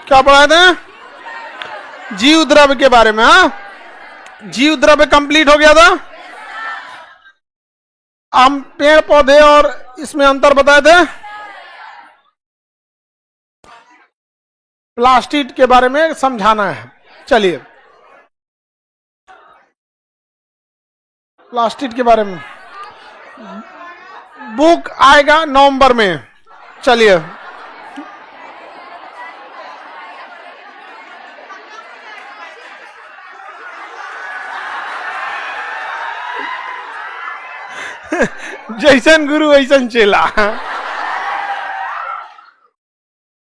क्या पढ़ाए थे? जीव द्रव्य के बारे में। हाँ, जीव द्रव्य कंप्लीट हो गया था। हम पेड़ पौधे और इसमें अंतर बताए थे। प्लास्टिड के बारे में समझाना है। चलिए, प्लास्टिड के बारे में बुक आएगा नवंबर में। चलिए, जैसन गुरु वैसन चेला।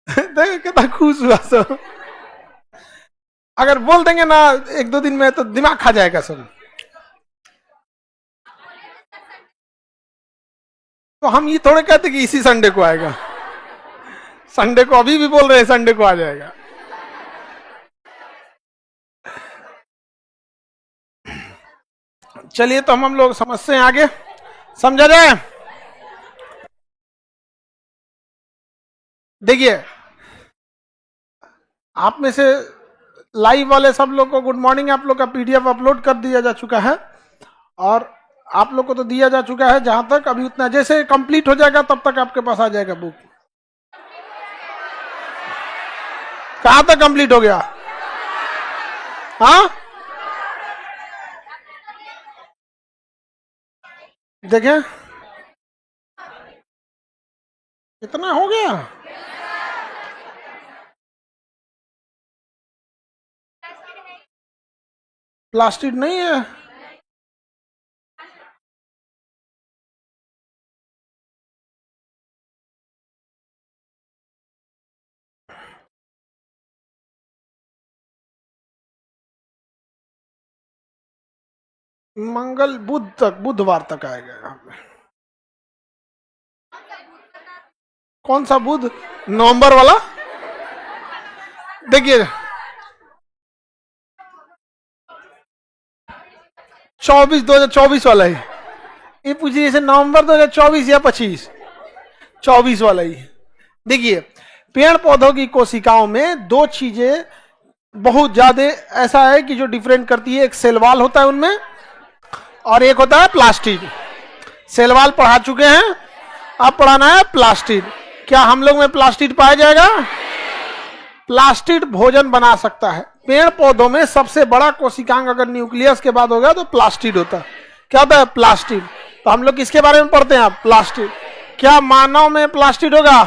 देख कितना खुश हुआ सब। अगर बोल देंगे ना एक दो दिन में तो दिमाग खा जाएगा सब। तो हम ये थोड़े कहते कि इसी संडे को आएगा। संडे को अभी भी बोल रहे हैं संडे को आ जाएगा। चलिए, तो हम लोग समझते हैं आगे। समझा जाए? देखिए, आप में से लाइव वाले सब लोग को गुड मॉर्निंग। आप लोग का पीडीएफ अपलोड कर दिया जा चुका है और आप लोग को तो दिया जा चुका है जहां तक अभी उतना। जैसे कंप्लीट हो जाएगा तब तक आपके पास आ जाएगा बुक। कहां तक कंप्लीट हो गया? हाँ, देखें कितना हो गया। प्लास्टिक नहीं है। मंगल बुध तक, बुधवार तक आएगा यहाँ पे। कौन सा बुध? नवंबर वाला। देखिए, 2024 वाला ही। ये पूछिए जैसे नवंबर 2024 या 25। 24 वाला ही। देखिए, पेड़ पौधों की कोशिकाओं में दो चीजें बहुत ज्यादा ऐसा है कि जो डिफरेंट करती है। एक सेल वॉल होता है उनमें और एक होता है प्लास्टिड। सेल वॉल पढ़ा चुके हैं, अब पढ़ाना है प्लास्टिड। क्या हम लोग में प्लास्टिड पाया जाएगा? प्लास्टिड भोजन बना सकता है। पेड़ पौधों में सबसे बड़ा कोशिकांग अगर न्यूक्लियस के बाद होगा तो प्लास्टिड होता है। क्या होता है? प्लास्टिड। तो हम लोग किसके बारे में पढ़ते हैं? प्लास्टिड। क्या मानव में प्लास्टिड होगा?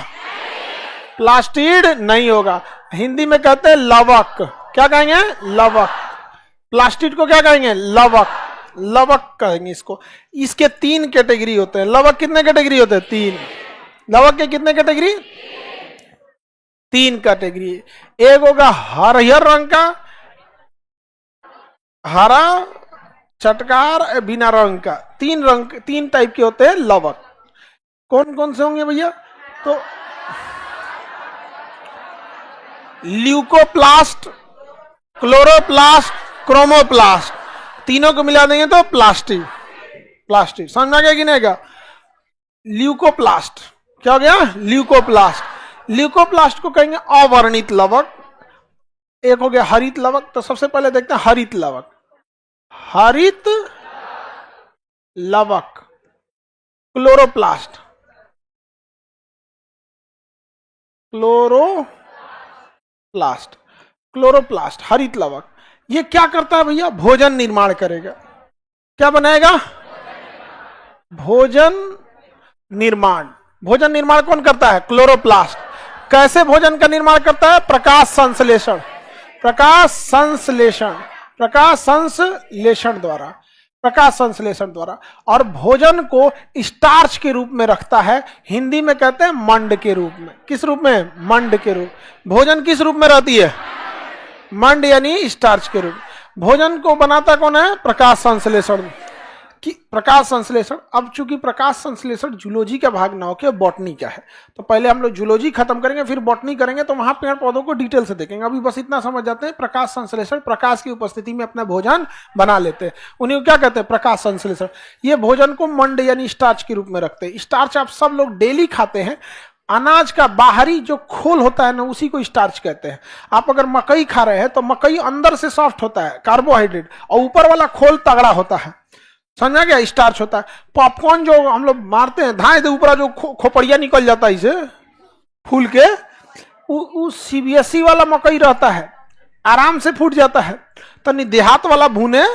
प्लास्टिड नहीं होगा। हिंदी में कहते हैं लवक। क्या कहेंगे? लवक। प्लास्टिड को क्या कहेंगे? लवक। लवक कहेंगे इसको। इसके 3 कैटेगरी होते हैं। लवक कितने कैटेगरी होते हैं? 3। लवक के कितने कैटेगरी? 3 कैटेगरी। एक होगा हरियर रंग का, हरा, चटकार, बिना रंग का। 3 रंग, 3 टाइप के होते हैं लवक। कौन कौन से होंगे भैया? तो ल्यूकोप्लास्ट, क्लोरोप्लास्ट, क्रोमोप्लास्ट, तीनों को मिला देंगे तो प्लास्टिड। प्लास्टिड समझ में आ गया कि नहीं? ल्यूकोप्लास्ट क्या हो गया? ल्यूकोप्लास्ट। ल्यूकोप्लास्ट को कहेंगे अवर्णित लवक। एक हो गया हरित लवक। तो सबसे पहले देखते हैं हरित लवक। हरित लवक क्लोरोप्लास्ट। क्लोरोप्लास्ट, क्लोरोप्लास्ट हरित लवक। ये क्या करता है भैया? भोजन निर्माण करेगा। क्या बनाएगा? भोजन निर्माण। भोजन निर्माण कौन करता है? क्लोरोप्लास्ट। कैसे भोजन का निर्माण करता है? प्रकाश संश्लेषण। प्रकाश संश्लेषण, प्रकाश संश्लेषण द्वारा, प्रकाश संश्लेषण द्वारा। और भोजन को स्टार्च के रूप में रखता है। हिंदी में कहते हैं मंड के रूप में। किस रूप में? मंड के रूप। भोजन किस रूप में रहती है? मंड यानी स्टार्च के रूप। भोजन को बनाता कौन है? प्रकाश संश्लेषण। कि प्रकाश संश्लेषण। अब चूंकि प्रकाश संश्लेषण जूलॉजी का भाग ना होकर बॉटनी का है, तो पहले हम लोग जूलॉजी खत्म करेंगे, फिर बॉटनी करेंगे, तो वहां पेड़ पौधों को डिटेल से देखेंगे। अभी बस इतना समझ जाते हैं, प्रकाश संश्लेषण, प्रकाश की उपस्थिति में अपना भोजन बना लेते हैं, उन्हीं को क्या कहते हैं? प्रकाश संश्लेषण। ये भोजन को मंड यानी स्टार्च के रूप में रखते हैं। स्टार्च आप सब लोग डेली खाते हैं। अनाज का बाहरी जो खोल होता है ना, उसी को स्टार्च कहते हैं। आप अगर मकई खा रहे हैं तो मकई अंदर से सॉफ्ट होता है, कार्बोहाइड्रेट, और ऊपर वाला खोल तगड़ा होता है, समझा गया, स्टार्च होता है। पॉपकॉर्न जो हम लोग मारते हैं, धाए दे ऊपर जो खोपड़िया निकल जाता है इसे फूल के, वो सीबीएसई वाला मकई रहता है, आराम से फूट जाता है। तो देहात वाला भूने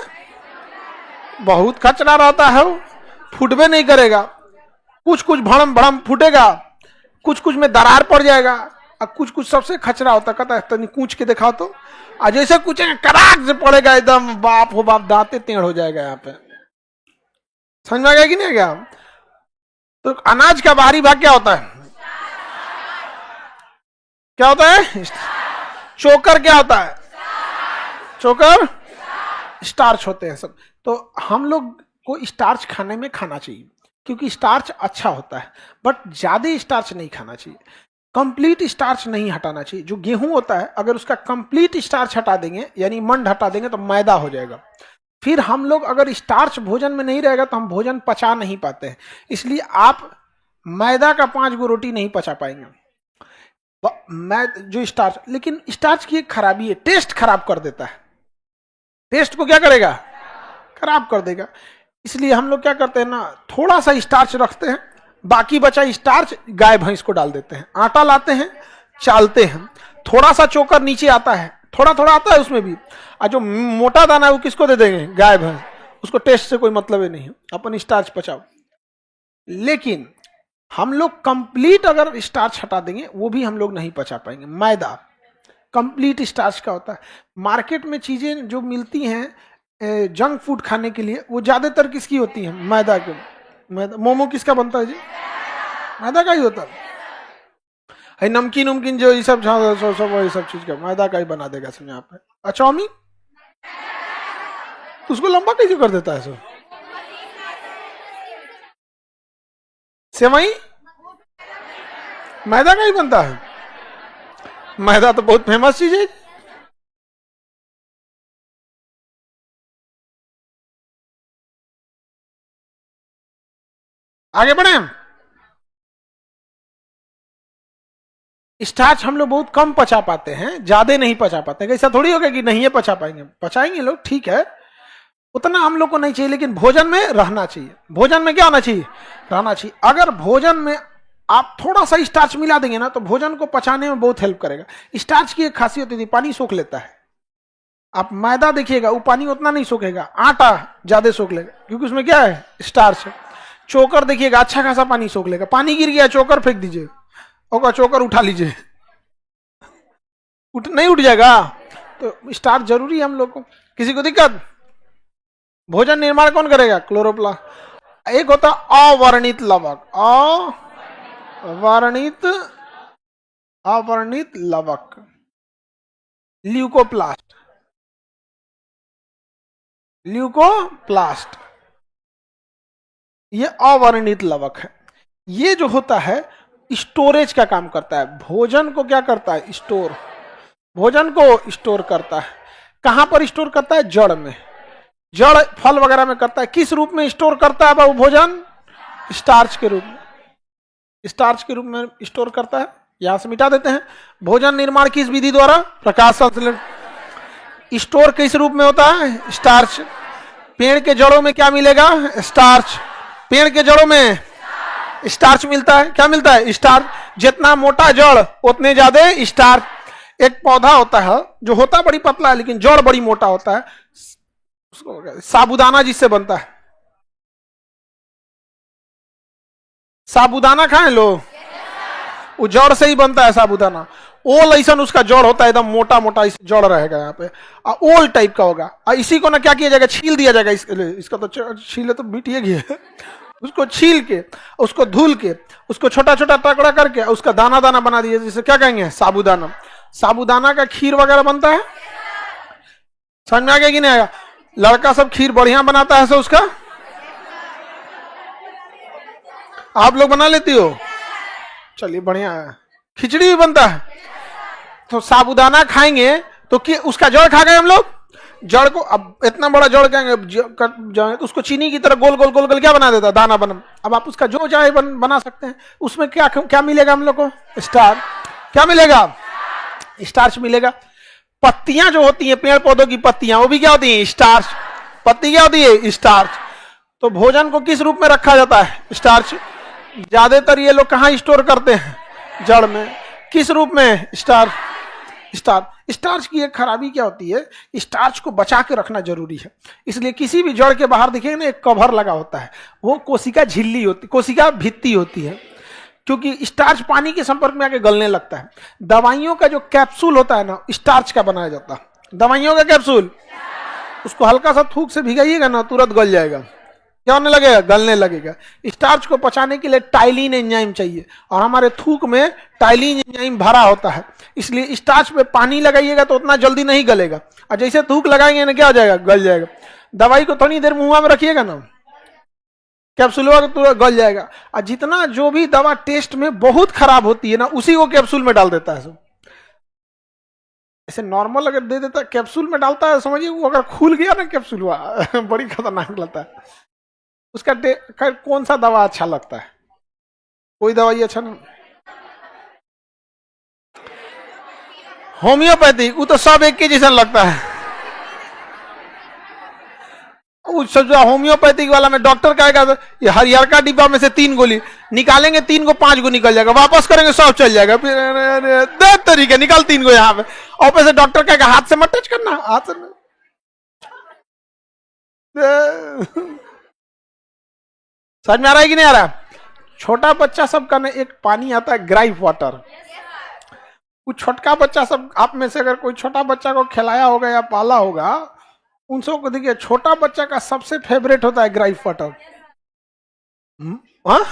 बहुत कचरा रहता है, वो फूटबे नहीं करेगा, कुछ कुछ भड़म भड़म फूटेगा, कुछ कुछ में दरार पड़ जाएगा, और कुछ कुछ सबसे खचरा होता, कहता है तनी कूच के दिखाओ तो, और जैसे कुछ कराक से पड़ेगा एकदम, बाप हो बाप, दांते टेढ़ हो जाएगा यहाँ पे। समझ में आ गया कि नहीं गया? तो अनाज का बाहरी भाग क्या होता है? क्या होता है? चोकर क्या होता है? चोकर स्टार्च होते हैं सब। तो हम लोग को स्टार्च खाने में खाना चाहिए, क्योंकि स्टार्च अच्छा होता है, बट ज्यादा स्टार्च नहीं खाना चाहिए, कंप्लीट स्टार्च नहीं हटाना चाहिए। जो गेहूं होता है, अगर उसका कंप्लीट स्टार्च हटा देंगे, यानी मंड हटा देंगे, तो मैदा हो जाएगा। फिर हम लोग अगर स्टार्च भोजन में नहीं रहेगा तो हम भोजन पचा नहीं पाते हैं। इसलिए आप मैदा का 5 गो रोटी नहीं पचा पाएंगे, जो स्टार्च। लेकिन स्टार्च की एक खराबी है, टेस्ट खराब कर देता है। टेस्ट को क्या करेगा? खराब कर देगा। इसलिए हम लोग क्या करते हैं ना, थोड़ा सा स्टार्च रखते हैं, बाकी बचा स्टार्च गाय भैंस को डाल देते हैं, आटा लाते हैं, चालते हैं, थोड़ा सा चोकर नीचे आता है, थोड़ा थोड़ा आता है उसमें भी, और जो मोटा दाना है वो किसको दे देंगे? गाय भैंस। उसको टेस्ट से कोई मतलब ही नहीं है, अपन स्टार्च पचाओ। लेकिन हम लोग कंप्लीट अगर स्टार्च हटा देंगे, वो भी हम लोग नहीं पचा पाएंगे। मैदा कंप्लीट स्टार्च का होता है। मार्केट में चीजें जो मिलती हैं जंक फूड खाने के लिए, वो ज्यादातर किसकी होती है? मैदा के। मैदा। मोमो किसका बनता है जी? मैदा का ही होता है। नमकीन उमकीन जो ये सब वही सब चीज का मैदा का ही बना देगा सब यहाँ पे। अच्छा अम्मी, तो उसको लंबा कैसे कर देता है सब? सेवई मैदा का ही बनता है। मैदा तो बहुत फेमस चीज है। आगे बढ़े। स्टार्च हम लोग बहुत कम पचा पाते हैं, ज्यादा नहीं पचा पाते हैं। ऐसा थोड़ी होगा कि नहीं है पचा पाएंगे, पचाएंगे लोग, ठीक है, उतना हम लोग को नहीं चाहिए, लेकिन भोजन में रहना चाहिए। भोजन में क्या होना चाहिए? रहना चाहिए। अगर भोजन में आप थोड़ा सा स्टार्च मिला देंगे ना, तो भोजन को पचाने में बहुत हेल्प करेगा। स्टार्च की एक खासियत होती है, पानी सोख लेता है। आप मैदा देखिएगा, वो पानी उतना नहीं सोखेगा, आटा ज्यादा सोख लेगा, क्योंकि उसमें क्या है? स्टार्च है। चोकर देखिएगा, अच्छा खासा पानी सोख लेगा। पानी गिर गया, चोकर फेंक दीजिए, और चोकर उठा लीजिए, नहीं उठ जाएगा। तो स्टार्च जरूरी है हम लोग को। किसी को दिक्कत? भोजन निर्माण कौन करेगा? क्लोरोप्लास्ट। एक होता अवर्णित लवक, अवर्णित लवक, ल्यूकोप्लास्ट। ल्यूकोप्लास्ट ये अवर्णित लवक है। ये जो होता है स्टोरेज का काम करता है। भोजन को क्या करता है? स्टोर। भोजन को स्टोर करता है। कहां पर स्टोर करता है? जड़ में, जड़ फल वगैरह में करता है। किस रूप में स्टोर करता है वो भोजन? स्टार्च के रूप में। स्टार्च के रूप में स्टोर करता है। यहां से मिटा देते हैं। भोजन निर्माण किस विधि द्वारा? प्रकाश संश्लेषण। स्टोर किस रूप में होता है? स्टार्च। पेड़ के जड़ों में क्या मिलेगा? स्टार्च। पेड़ के जड़ों में स्टार्च मिलता है। क्या मिलता है? स्टार्च। जितना मोटा जड़ उतने ज्यादा स्टार्च। एक पौधा होता है जो होता बड़ी पतला है, लेकिन जड़ बड़ी मोटा होता है, उसको साबूदाना जिससे बनता है। साबूदाना खाएं लोग, वो जड़ से ही बनता है साबूदाना। ओल ऐसा उसका जड़ होता है, एकदम मोटा मोटा जड़ रहेगा यहाँ पे, ओल टाइप का होगा। इसी को ना क्या किया जाएगा? छील दिया जाएगा। इसका तो छीले तो मिटिएगी। उसको छील के, उसको धुल के, उसको छोटा छोटा टुकड़ा करके उसका दाना दाना बना दिया, जिसे क्या कहेंगे? साबूदाना। साबूदाना का खीर वगैरह बनता है। समझ में आ गया कि नहीं आया? लड़का सब खीर बढ़िया बनाता है, सो उसका आप लोग बना लेती हो? चलिए बढ़िया है। खिचड़ी भी बनता है। तो साबूदाना खाएंगे तो उसका जड़ खा गए हम लोग? जड़ को, अब इतना बड़ा जड़ कहेंगे तो उसको चीनी की तरह गोल गोल गोल गोल क्या बना देता, दाना बना। अब आप उसका जो चाहे बना सकते हैं। उसमें क्या क्या मिलेगा हम लोग को? स्टार्च। क्या मिलेगा? स्टार्च मिलेगा। पत्तियां जो होती हैं पेड़ पौधों की पत्तियां, वो भी क्या होती हैं? स्टार्च। पत्ती क्या होती है? स्टार्च। तो भोजन को किस रूप में रखा जाता है? स्टार्च। ज्यादातर ये लोग कहाँ स्टोर करते हैं? जड़ में। किस रूप में? स्टार्च। स्टार्च की एक खराबी क्या होती है? स्टार्च को बचा के रखना जरूरी है। इसलिए किसी भी जड़ के बाहर देखिए ना, एक कवर लगा होता है, वो कोशिका झिल्ली होती, कोशिका भित्ति होती है, क्योंकि स्टार्च पानी के संपर्क में आके गलने लगता है। दवाइयों का जो कैप्सूल होता है ना, स्टार्च का बनाया जाता है। दवाइयों का कैप्सूल, उसको हल्का सा थूक से भिगाइएगा ना, तुरंत गल जाएगा। क्या होने लगेगा? गलने लगेगा। स्टार्च को पचाने के लिए टाइलिन एंजाइम चाहिए, और हमारे थूक में टाइलिन एंजाइम भरा होता है। इसलिए स्टार्च पे पानी लगाइएगा तो उतना जल्दी नहीं गलेगा, और जैसे थूक लगाएंगे ना, क्या हो जाएगा? गल जाएगा। दवाई को थोड़ी देर मुंह में रखिएगा ना, कैप्सूल तो गल जाएगा। और जितना जो भी दवा टेस्ट में बहुत खराब होती है ना, उसी को कैप्सूल में डाल देता है सब। ऐसे नॉर्मल अगर दे देता कैप्सूल में डालता है, समझिए वो अगर खुल गया ना कैप्सूल, बड़ी खतरनाक लगता है उसका। कौन सा दवा अच्छा लगता है? कोई दवाई अच्छा नहीं। होम्योपैथिक, वो तो सब एक के जैसा लगता है। होम्योपैथिक वाला में डॉक्टर कहेगा ये हरियर का डिब्बा में से 3 गोली निकालेंगे, 3 को 5 को निकल जाएगा, वापस करेंगे सब चल जाएगा। फिर दे तरीके निकाल 3 को यहाँ पे, और पे से डॉक्टर कहेगा हाथ से मत टच करना, हाथ से समझ में आ रहा है कि नहीं आ रहा? छोटा बच्चा सब का ना एक पानी आता है ग्राइप वाटर, वो छोटका बच्चा सब, आप में से अगर कोई छोटा बच्चा को खिलाया होगा या पाला होगा, उन सबको देखिए छोटा बच्चा का सबसे फेवरेट होता है ग्राइप वाटर। हाँ,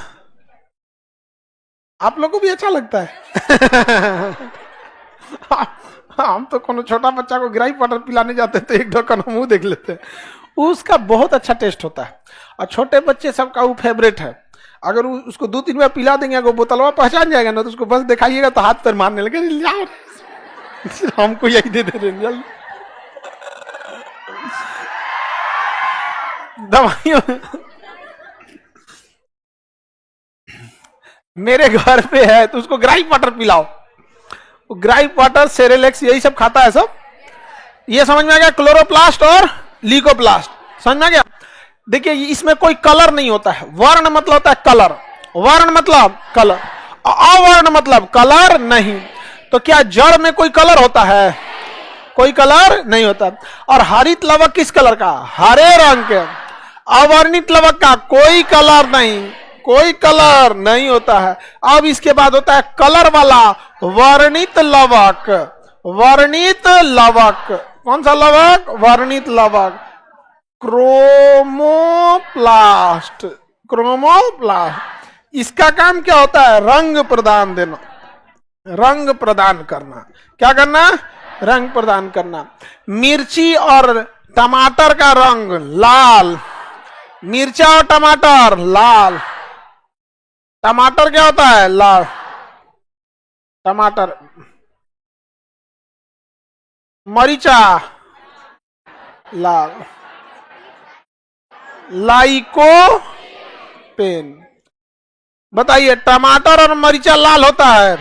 आप लोगों को भी अच्छा लगता है? हम तो कोनो छोटा बच्चा को ग्राइप वाटर पिलाने जाते थे, एक ढक्कन मुंह देख लेते हैं, उसका बहुत अच्छा टेस्ट होता है। और छोटे बच्चे सबका वो फेवरेट है। अगर उसको 2-3 बार पिला देंगे, अगर बोतलवा पहचान जाएगा ना, तो उसको बस दिखाइएगा तो हाथ पैर मारने लगे, हमको यही दे दे दवाइयों। मेरे घर पे है तो उसको ग्राइप वाटर पिलाओ, ग्राइप वाटर, सेरेलेक्स, यही सब खाता है सब। ये समझ में आ गया? क्लोरोप्लास्ट और लीकोप्लास्ट, समझ में आ गया? देखिए इसमें कोई कलर नहीं होता है। वर्ण मतलब होता है कलर, वर्ण मतलब कलर, अवर्ण मतलब कलर नहीं। तो क्या जड़ में कोई कलर होता है? कोई कलर नहीं होता। और हरित लवक किस कलर का? हरे रंग के। अवर्णित लवक का कोई कलर नहीं, कोई कलर नहीं होता है। अब इसके बाद होता है कलर वाला वर्णित लवक। वर्णित लवक, कौन सा लवक? वर्णित लवक, क्रोमोप्लास्ट। क्रोमोप्लास्ट, इसका काम क्या होता है? रंग प्रदान देना, रंग प्रदान करना। क्या करना? रंग प्रदान करना। मिर्ची और टमाटर का रंग लाल, मिर्चा और टमाटर लाल। टमाटर क्या होता है? लाल। टमाटर, मरीचा लाल। लाइकोपेन, बताइए टमाटर और मरीचा लाल होता है?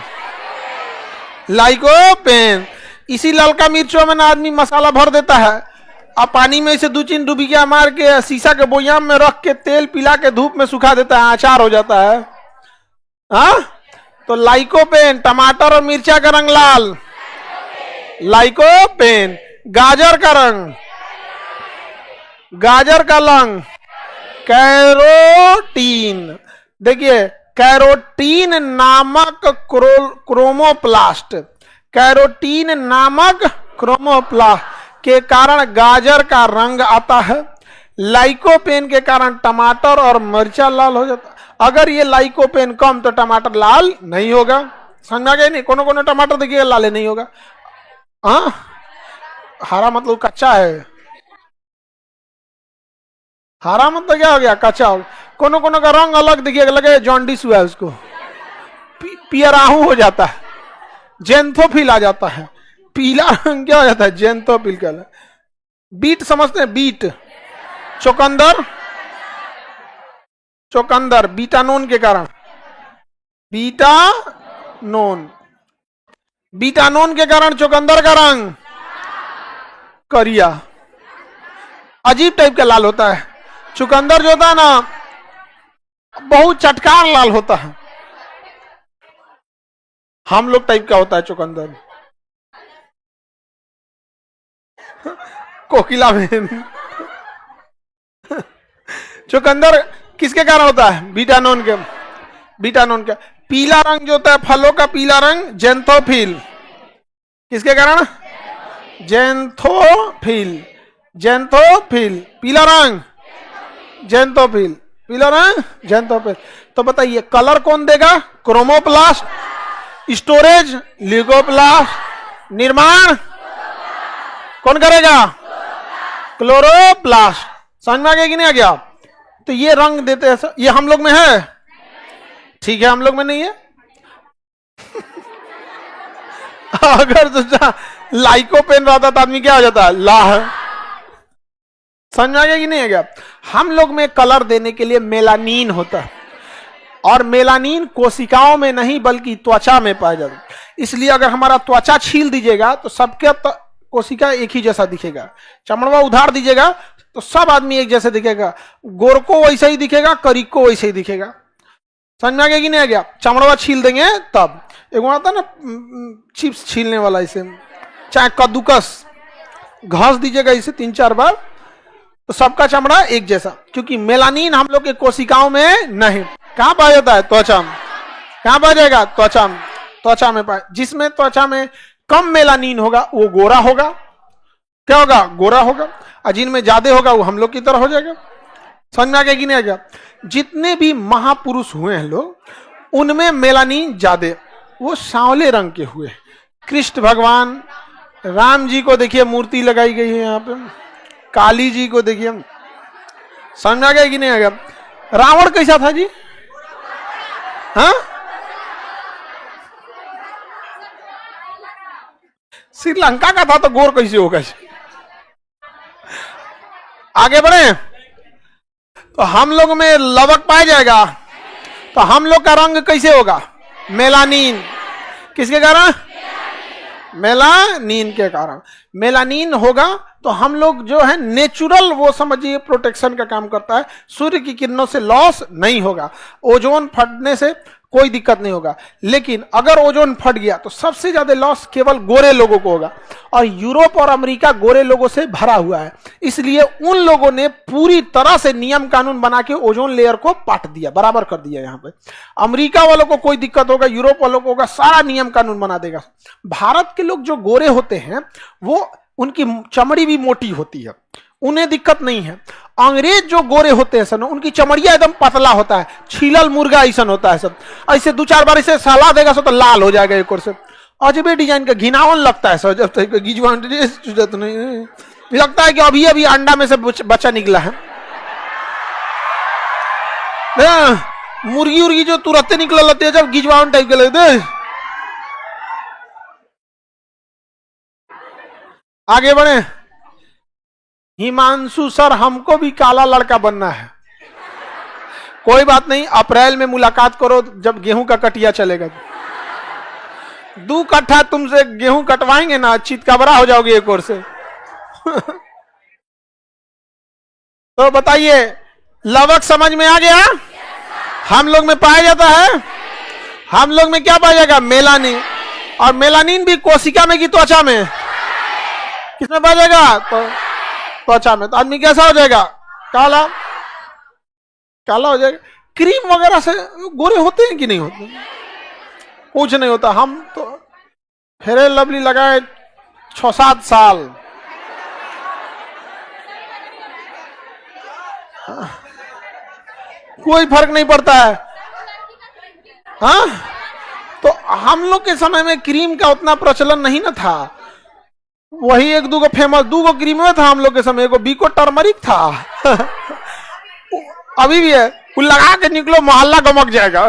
लाइकोपेन। इसी ललका मिर्चों में ना आदमी मसाला भर देता है, अब पानी में इसे 2-3 डुबकियां मार के शीशा के बोयाम में रख के तेल पिला के धूप में सुखा देता है, अचार हो जाता है। हाँ, तो लाइकोपेन, टमाटर और मिर्चा का रंग लाल, लाइकोपेन। गाजर का रंग, गाजर का रंग कैरोटीन। देखिए कैरोटीन नामक क्रोमोप्लास्ट, कैरोटीन नामक क्रोमोप्लास्ट के कारण गाजर का रंग आता है। लाइकोपेन के कारण टमाटर और मिर्चा लाल हो जाता है। अगर ये लाइकोपेन कम तो टमाटर लाल नहीं होगा। समझा गया नहीं? कोनो कोनो टमाटर देखिए लाल नहीं होगा। हाँ, हरा मतलब कच्चा है, हरा मतलब क्या हो गया? कच्चा हो। कोनो कोनो का रंग अलग देखिए, लगे जॉन्डिस हुआ है उसको, पियराहू हो जाता है, जेंथोफिल आ जाता है। पीला रंग क्या हो जाता है? जेंथोफिल का। बीट समझते हैं? बीट, चुकंदर, चुकंदर बीटानोन के कारण, बीटानोन, बीटानोन के कारण चुकंदर का रंग करिया, अजीब टाइप का लाल होता है। चुकंदर जो होता है ना बहुत चटकार लाल होता है, हम लोग टाइप का होता है चुकंदर। कोकिला बहन, चुकंदर किसके कारण होता है? बीटानोन के, बीटानोन के। पीला रंग जो होता है फलों का, पीला रंग जेंथोफिल, किसके कारण? जेंथोफिल, जेंथोफिल, पीला रंग जेंथोफिल, पीला रंग जेंथोफिल। तो बताइए कलर कौन देगा? क्रोमोप्लास्ट, स्टोरेज ल्यूकोप्लास्ट, निर्माण कौन करेगा? क्लोरोप्लास्ट। समझ में आ गया कि नहीं आ गया? तो ये रंग देते हैं, ये हम लोग में है, ठीक है, हम लोग में नहीं है। अगर दूसरा लाइकोपेन रहता तो आदमी क्या हो जाता? लाह। समझ में आ गया कि नहीं आ गया? हम लोग में कलर देने के लिए मेलानिन होता है, और मेलानिन कोशिकाओं में नहीं बल्कि त्वचा में पाया जाता है। इसलिए अगर हमारा त्वचा छील दीजिएगा तो सबके कोशिका एक ही जैसा दिखेगा, चमड़वा उधार दीजिएगा तो सब आदमी एक जैसे दिखेगा, गोर को वैसा ही दिखेगा, करीक को वैसे ही दिखेगा। समझ में आ गया कि नहीं आ गया? चमड़वा छील देंगे तब, एक आता ना चिप्स छीलने वाला, इसे चाहे कद्दूकस घास दीजिएगा इसे 3-4 बार तो सबका चमड़ा एक जैसा, क्योंकि मेलानिन हम लोग के कोशिकाओं में नहीं। कहां पाया जाता है? त्वचा में। कहां पाया जाएगा? त्वचा में, त्वचा में पाया। जिसमें त्वचा में कम मेलानिन होगा वो गोरा होगा, क्या होगा? गोरा होगा। और जिनमें ज्यादा होगा वो हम लोग की तरह हो जाएगा। समझ में आ गया कि नहीं आ गया? जितने भी महापुरुष हुए हैं लोग उनमें मेलानिन ज्यादा, वो सांवले रंग के हुए। कृष्ण भगवान, राम जी को देखिए मूर्ति लगाई गई है यहाँ पे, काली जी को देखिए। समझ में आ गया कि नहीं आ गया? रावण कैसा था जी? हाँ, श्रीलंका का था तो गोर कैसे होगा? आगे बढ़े तो हम लोग में लवक पाया जाएगा, तो हम लोग का रंग कैसे होगा? मेलानिन। किसके कारण? मेलानिन के कारण। मेलानिन होगा तो हम लोग जो है नेचुरल, वो समझिए प्रोटेक्शन का काम करता है, सूर्य की किरणों से लॉस नहीं होगा, ओजोन फटने से कोई दिक्कत नहीं होगा। लेकिन अगर ओजोन फट गया तो सबसे ज्यादा लॉस केवल गोरे लोगों को होगा, और यूरोप और अमेरिका गोरे लोगों से भरा हुआ है। इसलिए उन लोगों ने पूरी तरह से नियम कानून बना के ओजोन लेयर को पाट दिया, बराबर कर दिया। यहाँ पे अमेरिका वालों को कोई दिक्कत होगा, यूरोप वालों को होगा, सारा नियम कानून बना देगा। भारत के लोग जो गोरे होते हैं वो उनकी चमड़ी भी मोटी होती है, उन्हें दिक्कत नहीं है। अंग्रेज जो गोरे होते हैं सर, उनकी चमड़िया एकदम पतला होता है, छीलल मुर्गा ऐसा होता है सब। ऐसे 2-4 बार इसे सहला देगा सो तो लाल हो जाएगा एक और से। अजबे डिजाइन का घिनावन लगता है सर, जब तक गिजवान नहीं लगता है कि अभी अभी अंडा में से बच्चा निकला है। मुर्गी उर्गी जो तुरंत निकल लेते हैं जब गिजवान टाइप के लगते। आगे बढ़े। हिमांशु सर, हमको भी काला लड़का बनना है। कोई बात नहीं, अप्रैल में मुलाकात करो जब गेहूं का कटिया चलेगा। 2 कट्ठा तुमसे गेहूं कटवाएंगे ना, चितकबरा हो जाओगे एक और से। तो बताइए लवक समझ में आ गया? हम लोग में पाया जाता है। हम लोग में क्या पाया जाएगा? मेलानिन। और मेलानिन भी कोशिका में कि त्वचा में? किसमें पाया जाएगा? तो त्वचा में। तो आदमी कैसा हो जाएगा? काला, काला हो जाएगा। क्रीम वगैरह से गोरे होते हैं कि नहीं होते? कुछ नहीं होता। हम तो फेयर एंड लवली लगाए 6-7 साल, कोई फर्क नहीं पड़ता है। हाँ, तो हम लोग के समय में क्रीम का उतना प्रचलन नहीं ना था। वही 1-2 फेमस 2 क्रीम में था हम लोग के समय। एगो बीको टर्मरिक था। अभी भी है, वो लगा के निकलो मोहल्ला गमक जाएगा।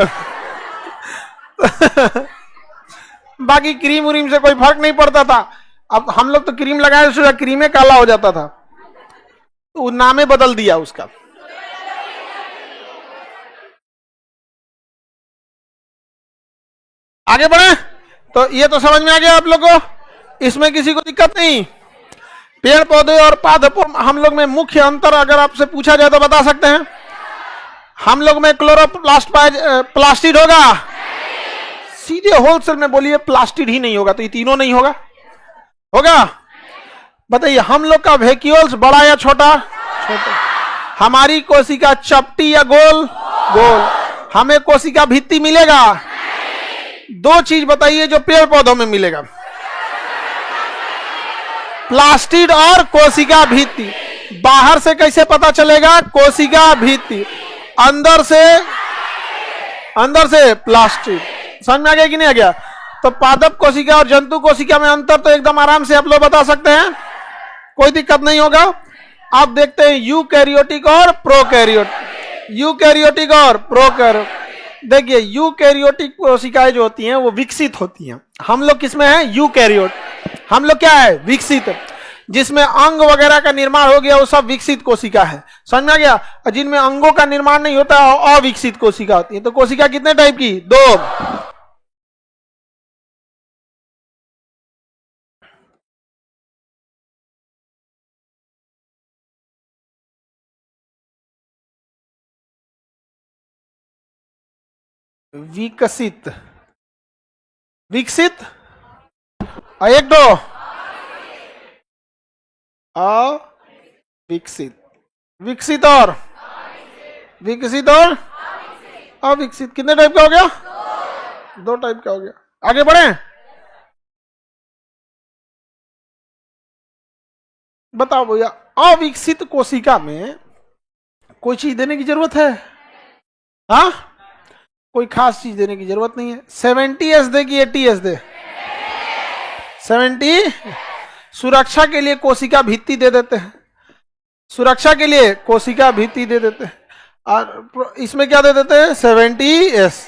बाकी क्रीम उरीम से कोई फर्क नहीं पड़ता था। अब हम लोग तो क्रीम लगाए क्रीमे काला हो जाता था। तो नामे बदल दिया उसका। आगे बढ़े। तो ये तो समझ में आ गया आप लोगों को, इसमें किसी को दिक्कत नहीं। पेड़ पौधे और पादपों हम लोग में मुख्य अंतर अगर आपसे पूछा जाए तो बता सकते हैं? हम लोग में क्लोरोप्लास्ट प्लास्टिड होगा? सीधे होलसेल में बोलिए प्लास्टिड ही नहीं होगा, तो ये तीनों नहीं होगा। होगा? बताइए हम लोग का वैक्यूल्स बड़ा या छोटा? छोटा। हमारी कोशिका चपटी या गोल? गोल। हमें कोशिका भित्ति मिलेगा? दो चीज बताइए जो पेड़ पौधों में मिलेगा, प्लास्टिड और कोशिका भित्ति। बाहर से कैसे पता चलेगा? कोशिका भित्ति। अंदर से प्लास्टिड। समझ में आ गया कि नहीं आ गया? तो पादप कोशिका और जंतु कोशिका में अंतर तो एकदम आराम से आप लोग बता सकते हैं, कोई दिक्कत नहीं होगा। आप देखते हैं यूकैरियोटिक और प्रोकैरियोटिक। यूकैरियोटिक और प्रोकैरियोटिक। देखिए यूकैरियोटिक कोशिकाएं जो होती हैं वो विकसित होती हैं। हम लोग किसमें हैं? यूकैरियोट। हम लोग क्या है? विकसित। जिसमें अंग वगैरह का निर्माण हो गया वो सब विकसित कोशिका है। समझ में आ गया? और जिनमें अंगों का निर्माण नहीं होता अविकसित कोशिका होती है। तो कोशिका कितने टाइप की? दो। विकसित, विकसित और एक दो अविकसित। विकसित और विकसित और अविकसित कितने टाइप का हो गया? दो टाइप का हो गया। आगे बढ़े। बताओ भैया अविकसित कोशिका में कोई चीज देने की जरूरत है? हाँ, कोई खास चीज देने की जरूरत नहीं है। 70S दे कि 80S दे? 70। सुरक्षा के लिए कोशिका भित्ति दे देते हैं, सुरक्षा के लिए कोशिका भित्ति दे देते हैं। और इसमें क्या दे देते हैं? 70S।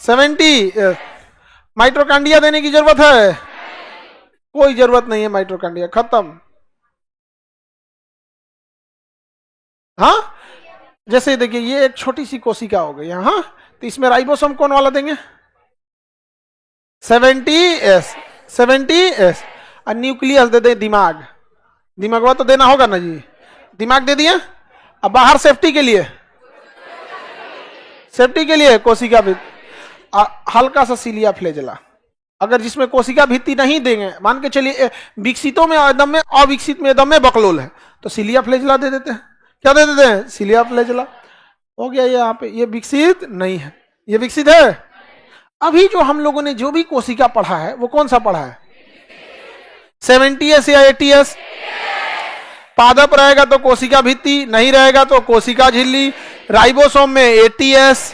70S। माइटोकांड्रिया देने की जरूरत है? कोई जरूरत नहीं है माइटोकांड्रिया, खत्म। हाँ, जैसे देखिए ये एक छोटी सी कोशिका हो गई। हाँ, तो इसमें राइबोसोम कौन वाला देंगे? 70S। 70S। और न्यूक्लियस दे दे दिमाग। दिमाग तो देना होगा ना जी, दिमाग दे दिया। अब बाहर सेफ्टी के लिए, सेफ्टी के लिए कोशिका भित्ति, हल्का सा सिलिया फ्लैजेला। अगर जिसमें कोशिका भित्ति नहीं देंगे, मान के चलिए विकसितों में एकदम में, अविकसित में एकदम में बकलोल है, तो सिलिया फ्लैजेला दे देते हैं। क्या दे देते हैं? Cilia flagella. हो गया यहाँ पे। ये विकसित नहीं है, ये विकसित है। अभी जो हम लोगों ने जो भी कोशिका पढ़ा है वो कौन सा पढ़ा है? 70S या 80S? पादप रहेगा तो कोशिका भित्ति, नहीं रहेगा तो कोशिका झिल्ली। राइबोसोम में 80S,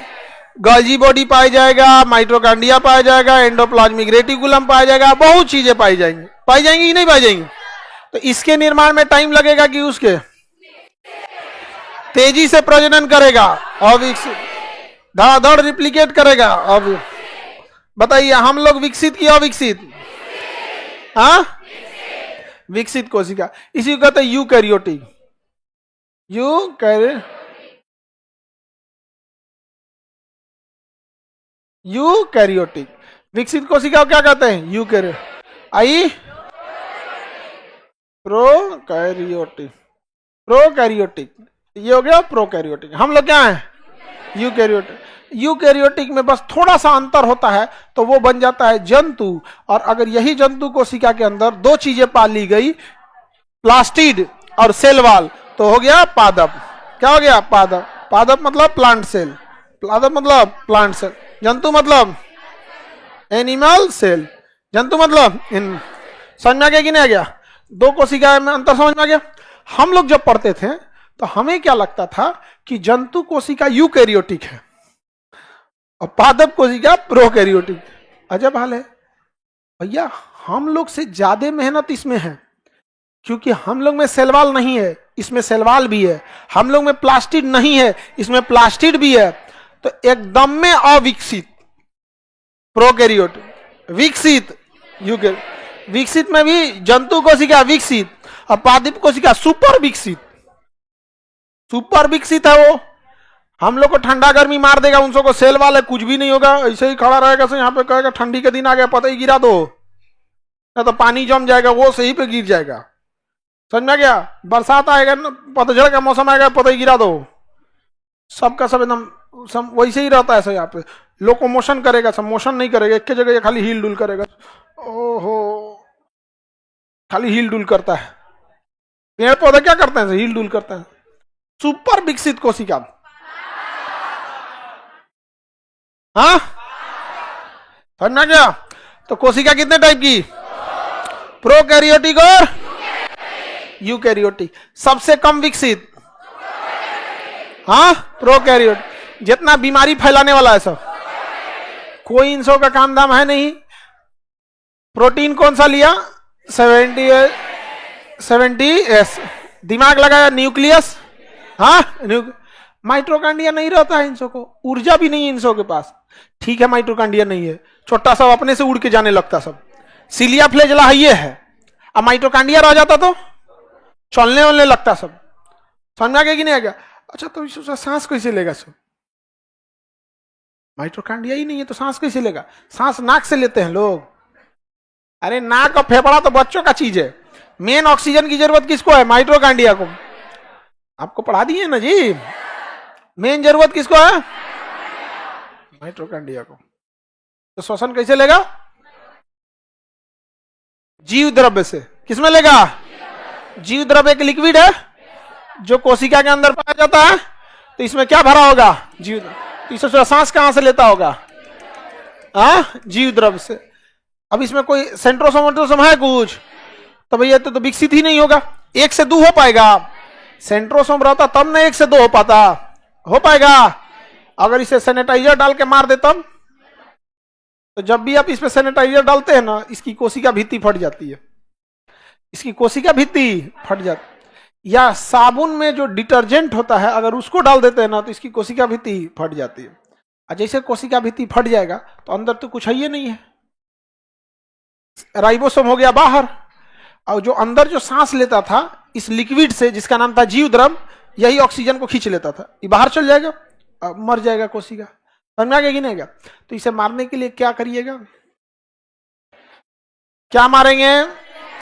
गॉल्जी बॉडी पाया जाएगा, माइटोकांड्रिया पाया जाएगा, एंडोप्लाज्मिक रेटिकुलम पाया जाएगा, बहुत चीजें पाई जाएंगी। पाई जाएंगी कि नहीं पाई जाएंगी? तो इसके निर्माण में टाइम लगेगा कि उसके तेजी से प्रजनन करेगा, अविकसित धड़ाधड़ रिप्लिकेट करेगा। अब बताइए हम लोग विकसित की अविकसित? हाँ, विकसित कोशिका। इसी को कहते हैं यूकैरियोटिक। यूकैरियोटिक। विकसित कोशिका को क्या कहते हैं? यूकैरियोटिक। आई प्रोकैरियोटिक। प्रोकैरियोटिक ये हो गया प्रोकैरियोटिक। हम लोग क्या हैं? यूकैरियोटिक। यूकैरियोटिक में बस थोड़ा सा अंतर होता है, तो वो बन जाता है जंतु। और अगर यही जंतु कोशिका के अंदर दो चीजें पाल ली गई, प्लास्टिड और सेल वाल, तो हो गया पादप। क्या हो गया? पादप। पादप मतलब प्लांट सेल, पादप मतलब प्लांट सेल, जंतु मतलब एनिमल सेल, जंतु मतलब इन। समझ में आ गया कि नहीं आ गया? दो कोशिका में अंतर समझ में आ गया? हम लोग जब पढ़ते थे तो हमें क्या लगता था कि जंतु कोशिका यूकैरियोटिक है और पादप कोशिका प्रोकैरियोटिक। अजब हाल है भैया। हम लोग से ज्यादा मेहनत इसमें है, क्योंकि हम लोग में सेलवाल नहीं है, इसमें सेलवाल भी है। हम लोग में प्लास्टिड नहीं है, इसमें प्लास्टिड भी है। तो एकदम में अविकसित प्रोकैरियोटिक, विकसित यूकैरियोटिक। विकसित में भी जंतु कोशिका विकसित और पादप कोशिका सुपर विकसित। सुपर विकसित है वो। हम लोग को ठंडा गर्मी मार देगा, उन सबको सेल वाले कुछ भी नहीं होगा, ऐसे ही खड़ा रहेगा। यहाँ पे कहेगा ठंडी के दिन आ गया, पता ही गिरा दो, ना तो पानी जम जाएगा, वो सही पे गिर जाएगा। समझ में गया? बरसात आएगा ना, पतझड़ का मौसम आएगा, पता ही गिरा दो। सबका सब एकदम सब वैसे ही रहता है। ऐसा यहाँ पे लोकोमोशन करेगा, सब मोशन नहीं करेगा, एक जगह खाली हिल डुल करेगा। ओहो, खाली हिल डुल करता है। पेड़ पौधे क्या करते हैं? हिल डुल करते हैं। सुपर विकसित कोशिका, हाँ समझ में गया? तो कोशिका कितने टाइप की? प्रोकैरियोटिक और यूकैरियोटिक। सबसे कम विकसित, हाँ प्रोकैरियोटिक। जितना बीमारी फैलाने वाला है सब, कोई इन सब का काम दाम है नहीं। प्रोटीन कौन सा लिया? 70 दिमाग लगाया न्यूक्लियस, हाँ माइट्रोकांडिया नहीं रहता है इन सब को, ऊर्जा भी नहीं है इन सब के पास। ठीक है माइट्रोकांडिया नहीं है, छोटा सा अपने से उड़ के जाने लगता सब। सीलिया फ्लैजेला है ये है, अब माइट्रोकांडिया रह जाता तो चलने वलने लगता सब। समझ में आ गया कि नहीं आ गया? अच्छा तो इससे सांस कैसे लेगा सब? माइट्रोकांडिया ही नहीं है तो सांस कैसे लेगा? सांस नाक से लेते हैं लोग। अरे नाक और फेफड़ा तो बच्चों का चीज है, मेन ऑक्सीजन की जरूरत किसको है? माइट्रोकांडिया को। आपको पढ़ा दिए ना जी, मेन जरूरत किसको है? माइट्रोकांडिया को। तो श्वसन कैसे लेगा? जीव द्रव्य से। किसमें लेगा? जीव द्रव्य एक लिक्विड है जो कोशिका के अंदर पाया जाता है। तो इसमें क्या भरा होगा? जीव। तो इससे सांस कहां से लेता होगा? जीव द्रव्य से। अब इसमें कोई सेंट्रोसोम है कुछ? तो भैया तो विकसित ही नहीं होगा। 1 से 2 हो पाएगा? सेंट्रोसोम रहता तब ना 1 से 2 हो पाता। हो पाएगा? अगर इसे सैनिटाइजर डाल के मार दे तब। तो जब भी आप इस पे सैनिटाइजर डालते हैं ना, इसकी कोशिका भित्ति फट जाती है, इसकी कोशिका भित्ति फट जाती। या साबुन में जो डिटर्जेंट होता है अगर उसको डाल देते हैं ना, तो इसकी कोशिका भित्ति फट जाती है। और जैसे कोशिका भित्ति फट जाएगा तो अंदर तो कुछ है ही नहीं है, राइबोसोम हो गया बाहर। और जो अंदर जो सांस लेता था इस लिक्विड से जिसका नाम था जीव द्रव, यही ऑक्सीजन को खींच लेता था, ये बाहर चल जाएगा, मर जाएगा कोशिका। समझ में आ गया कि नहीं? तो इसे मारने के लिए क्या करिएगा? क्या मारेंगे?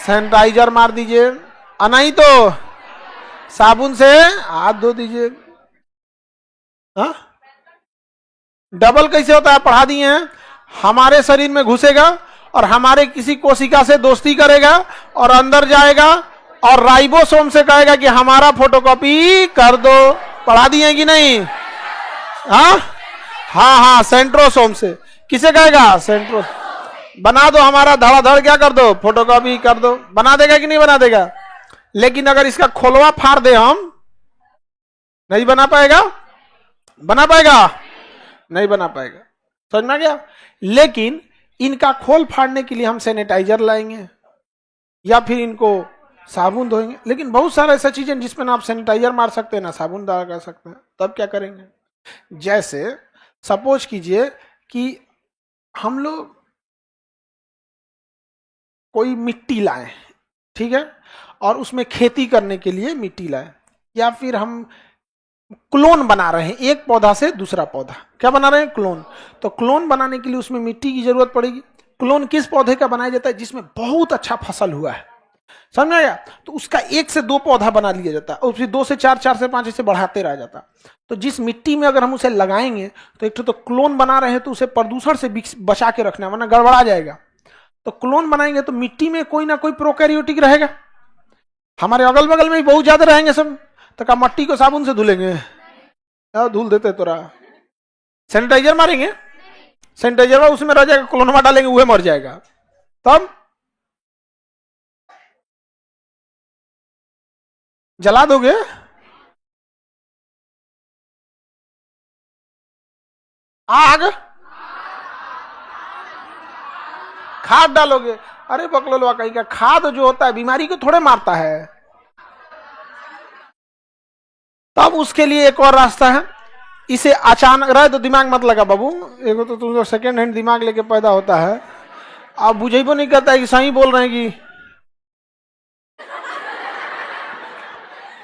सैनिटाइजर मार दीजिए, नहीं तो साबुन से हाथ धो दीजिए। हाँ डबल कैसे होता है पढ़ा दिए हैं। हमारे शरीर में घुसेगा और हमारे किसी कोशिका से दोस्ती करेगा और अंदर जाएगा और राइबोसोम से कहेगा कि हमारा फोटोकॉपी कर दो। पढ़ा दिए कि नहीं? हाँ हाँ हाँ सेंट्रोसोम से। किसे कहेगा? सेंट्रो। बना दो हमारा धड़ाधड़, क्या कर दो? फोटोकॉपी कर दो। बना देगा कि नहीं बना देगा? लेकिन अगर इसका खोलवा फाड़ दे हम, नहीं बना पाएगा? बना पाएगा? नहीं बना पाएगा। समझ में आ गया? लेकिन इनका खोल फाड़ने के लिए हम सैनिटाइजर लाएंगे या फिर इनको साबुन धोएंगे। लेकिन बहुत सारा ऐसा चीजें जिसमें ना आप सैनिटाइजर मार सकते हैं ना साबुन डाल कर सकते हैं। तब क्या करेंगे? जैसे सपोज कीजिए कि हम लोग कोई मिट्टी लाए, ठीक है, और उसमें खेती करने के लिए मिट्टी लाए, या फिर हम क्लोन बना रहे हैं एक पौधा से दूसरा पौधा। क्या बना रहे हैं? क्लोन। तो क्लोन बनाने के लिए उसमें मिट्टी की जरूरत पड़ेगी। क्लोन किस पौधे का बनाया जाता है? जिसमें बहुत अच्छा फसल हुआ है। समझ आया? तो उसका 1 से 2 पौधा बना लिया जाता है और फिर 2 से 4, 4 से 5 ऐसे बढ़ाते रह जाता। तो जिस मिट्टी में अगर हम उसे लगाएंगे तो एक तो क्लोन बना रहे हैं तो उसे प्रदूषण से बचा के रखना, वरना गड़बड़ा जाएगा। तो क्लोन बनाएंगे तो मिट्टी में कोई ना कोई प्रोकैरियोटिक रहेगा। हमारे अगल बगल में भी बहुत ज्यादा रहेंगे सब। तो क्या मट्टी को साबुन से धुलेंगे? धुल देते तो रहा। सैनिटाइजर मारेंगे, सैनिटाइजर उसमें रह जाएगा, क्लोनवा डालेंगे वह मर जाएगा। तब जला दोगे? आग? खाद डालोगे? अरे बकलोलवा कहीं का, खाद जो होता है बीमारी को थोड़े मारता है। तब उसके लिए एक और रास्ता है। इसे अचानक रहे तो दिमाग मत लगा बाबू, एक तो तुम सेकेंड हैंड दिमाग लेके पैदा होता है, आप बुझेबो नहीं करता है कि सही बोल रहे हैं कि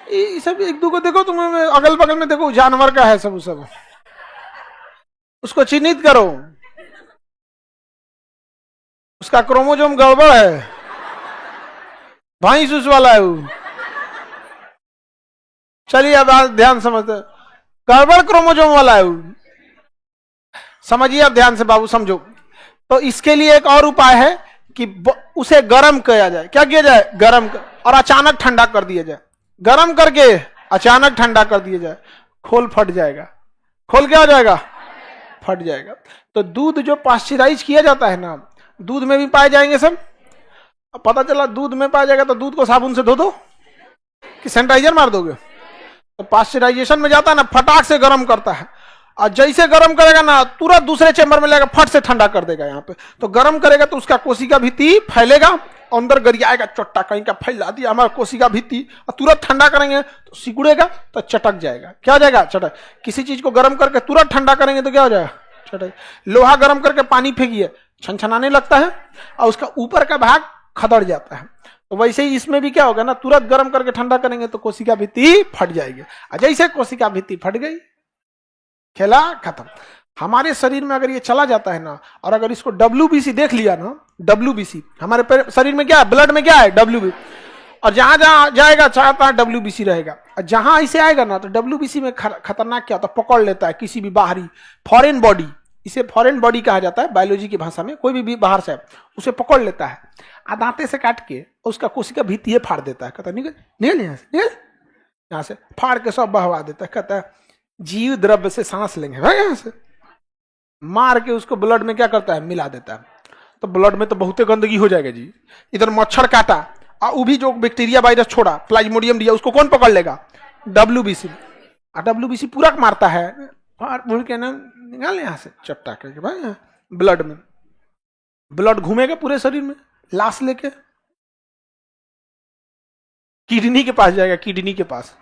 ये सब एक दो को देखो, तुम्हें अगल बगल में देखो जानवर का है सब उसको चिन्हित करो, उसका क्रोमोजोम गड़बड़ है, भैंस उस वाला है वो। चलिए अब ध्यान समझते, गड़बड़ क्रोमोजोम वाला है वो, समझिए अब ध्यान से बाबू समझो। तो इसके लिए एक और उपाय है कि उसे गर्म किया जाए। क्या किया जाए? गर्म और अचानक ठंडा कर दिया जाए। गर्म करके अचानक ठंडा कर दिया जाए, खोल फट जाएगा। खोल क्या हो जाएगा? फट जाएगा। तो दूध जो पाश्चराइज किया जाता है ना, दूध में भी पाए जाएंगे सब। अब पता चला दूध में पाया जाएगा तो दूध को साबुन से धो दो कि सैनिटाइजर मार दोगे? तो पाश्चराइजेशन में जाता है ना, फटाक से गर्म करता है, और जैसे गर्म करेगा ना तुरंत दूसरे चेंबर में लेगा, फट से ठंडा कर देगा। यहाँ पे तो गर्म करेगा तो उसका कोशिका भित्ति फैलेगा, अंदर गरियाएगा, चट्टा कहीं का फैला दिया हमारा कोशिका भित्ति, और तुरंत ठंडा करेंगे तो सिकुड़ेगा, तो चटक जाएगा। क्या हो जाएगा? चटक। किसी चीज को गर्म करके तुरंत ठंडा करेंगे तो क्या हो जाएगा? चटक। लोहा गर्म करके पानी फेंकिए, छनछनाने लगता है और उसका ऊपर का भाग खदड़ जाता है। तो वैसे ही इसमें भी क्या होगा ना, तुरंत गर्म करके ठंडा करेंगे तो कोशिका भित्ति फट जाएगी, और जैसे कोशिका भित्ति फट गई, खेला खत्म। हमारे शरीर में अगर ये चला जाता है ना, और अगर इसको WBC देख लिया ना, WBC हमारे शरीर में क्या है? ब्लड में क्या है? WBC। और जहां जहां जाएगा चाहता WBC रहेगा, और जहां इसे आएगा ना तो WBC में खतरनाक क्या होता है? पकड़ लेता है किसी भी बाहरी फॉरेन बॉडी, इसे फॉरेन बॉडी कहा जाता है बायोलॉजी की भाषा में, कोई भी बाहर से उसे पकड़ लेता है, दांते से काट के उसका कोशिका भित्ति फाड़ देता है। कहता है निकल निकल यहाँ से, निकल यहाँ से, फाड़ के सब बहवा देता है। कहता है जीव द्रव्य से सांस लेंगे भाई, यहाँ से मार के उसको ब्लड में क्या करता है? मिला देता है। तो ब्लड में तो बहुत गंदगी हो जाएगा जी। इधर मच्छर काटा और वो भी जो बैक्टीरिया वायरस छोड़ा, प्लाज्मोडियम दिया, उसको कौन पकड़ लेगा? WBC। WBC पूरा मारता है, फाड़ के ना निकाल यहाँ से चट्टा करके भाई, ब्लड में। ब्लड घूमेगा पूरे शरीर में, लाश लेके किडनी के पास जाएगा, किडनी के पास,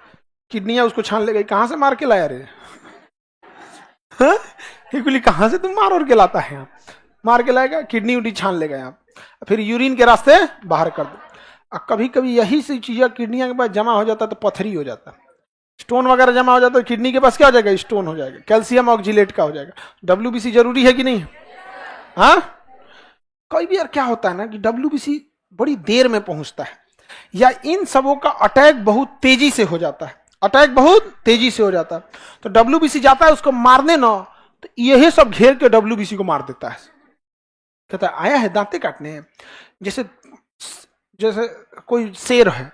किडनियां उसको छान लेगा। कहां से मार के लाया रे? कहां से तुम मार और के लाता है? यहाँ मार के लाएगा, किडनी उडी छान लेगा यहाँ, फिर यूरिन के रास्ते बाहर कर दो। कभी कभी यही सी चीजें किडनियां के पास जमा हो जाता है तो पथरी हो जाता है, स्टोन वगैरह जमा हो जाता है, किडनी के पास क्या हो जाएगा? स्टोन हो जाएगा, कैल्शियम ऑक्जिलेट का हो जाएगा। WBC जरूरी है कि नहीं? हाँ, कई बार क्या होता है ना कि WBC बड़ी देर में पहुंचता है, या इन सबों का अटैक बहुत तेजी से हो जाता है, अटैक बहुत तेजी से हो जाता है। तो WBC जाता है उसको मारने ना, तो यही सब घेर के WBC को मार देता है। कहता है आया है दांते काटने। जैसे जैसे कोई शेर है,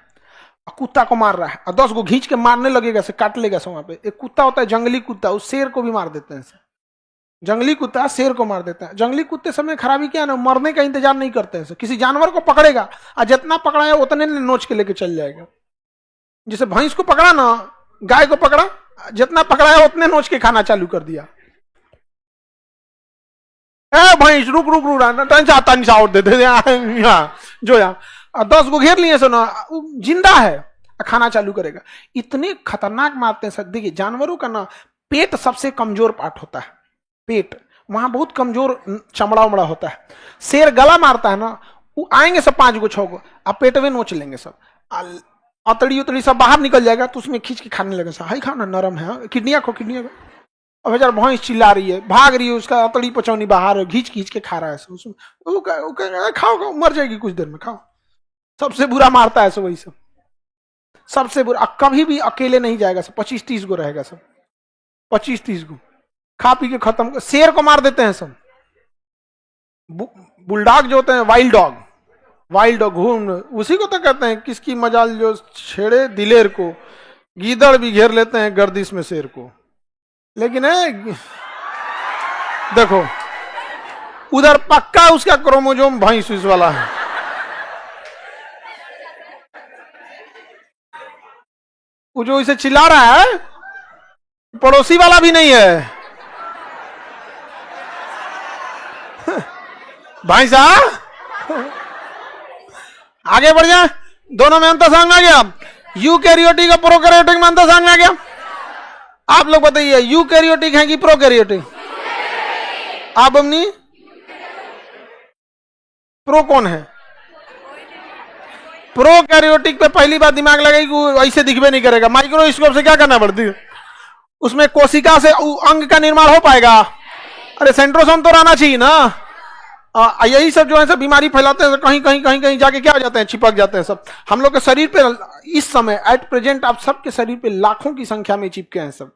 कुत्ता को मार रहा है, और 10 को खींच के मारने लगेगा, से काट लेगा। वहां पे एक कुत्ता होता है जंगली कुत्ता, उस शेर को भी मार देते हैं। जंगली कुत्ता शेर को मार देता है। जंगली कुत्ते समय खराबी क्या है ना, मरने का इंतजार नहीं करते हैं। किसी जानवर को पकड़ेगा और जितना पकड़ा उतने नोच के लेके चल जाएगा। जैसे भैंस को पकड़ा ना, गाय को पकड़ा, जितना पकड़ा है उतने नोच के खाना चालू कर दिया। भैंस रुक रुक रुक, तंसा और दे दे यहाँ जो यहाँ 10 को घेर लिए सुना, जिंदा है, खाना चालू करेगा। इतने खतरनाक मारते हैं सर। देखिए जानवरों का ना पेट सबसे कमजोर पार्ट होता है, पेट वहां बहुत कमजोर चमड़ा उमड़ा होता है। शेर गला मारता है ना, वो आएंगे सब 5 को 6 को, अब पेट में नोच लेंगे सब, अतड़ी उतड़ी सब बाहर निकल जाएगा, तो उसमें खींच के खाने लगे। हाई खाना नरम है, किडनियां खो, किडनियां। अब बेचारा भैंस चिल्ला रही है, भाग रही है, उसका अतड़ी पचौनी बाहर है, घींच खींच के खा रहा है। खाओ खाओ, मर जाएगी कुछ देर में, खाओ। सबसे बुरा मारता है सब वही सब, सबसे बुरा। कभी भी अकेले नहीं जाएगा सब, 25-30 को रहेगा सब, 25-30 को खा पी के खत्म। शेर को मार देते हैं सब। बुलडॉग जो होते हैं, वाइल्ड डॉग, वाइल्ड डॉग घूम, उसी को तो कहते हैं किसकी मजाल जो छेड़े दिलेर को, गीदड़ भी घेर लेते हैं गर्दिश में शेर को। लेकिन देखो उधर पक्का उसका क्रोमोजोम भैंस वाला है। वो जो इसे चिल्ला रहा है पड़ोसी वाला भी नहीं है। भाई साहब आगे बढ़ जाए, दोनों में अंतर समझ में आ गया? यूकैरियोटिक और प्रोकैरियोटिक में अंतर समझ में आ गया? आप लोग बताइए यूकैरियोटिक है कि प्रोकैरियोटिक? आप अपनी प्रो कौन है? प्रोकैरियोटिक पे पहली बार दिमाग लगाई कि वो ऐसे दिखबे नहीं करेगा, माइक्रोस्कोप से क्या करना पड़ती है, उसमें कोशिका से अंग का निर्माण हो पाएगा? अरे सेंट्रोसोम तो रहना चाहिए ना। यही सब जो है सब बीमारी फैलाते हैं, कहीं कहीं कहीं कहीं जाके क्या हो जाते हैं, चिपक जाते हैं सब। हम लोग के शरीर पे इस समय एट प्रेजेंट आप सबके शरीर पे लाखों की संख्या में चिपके हैं सब,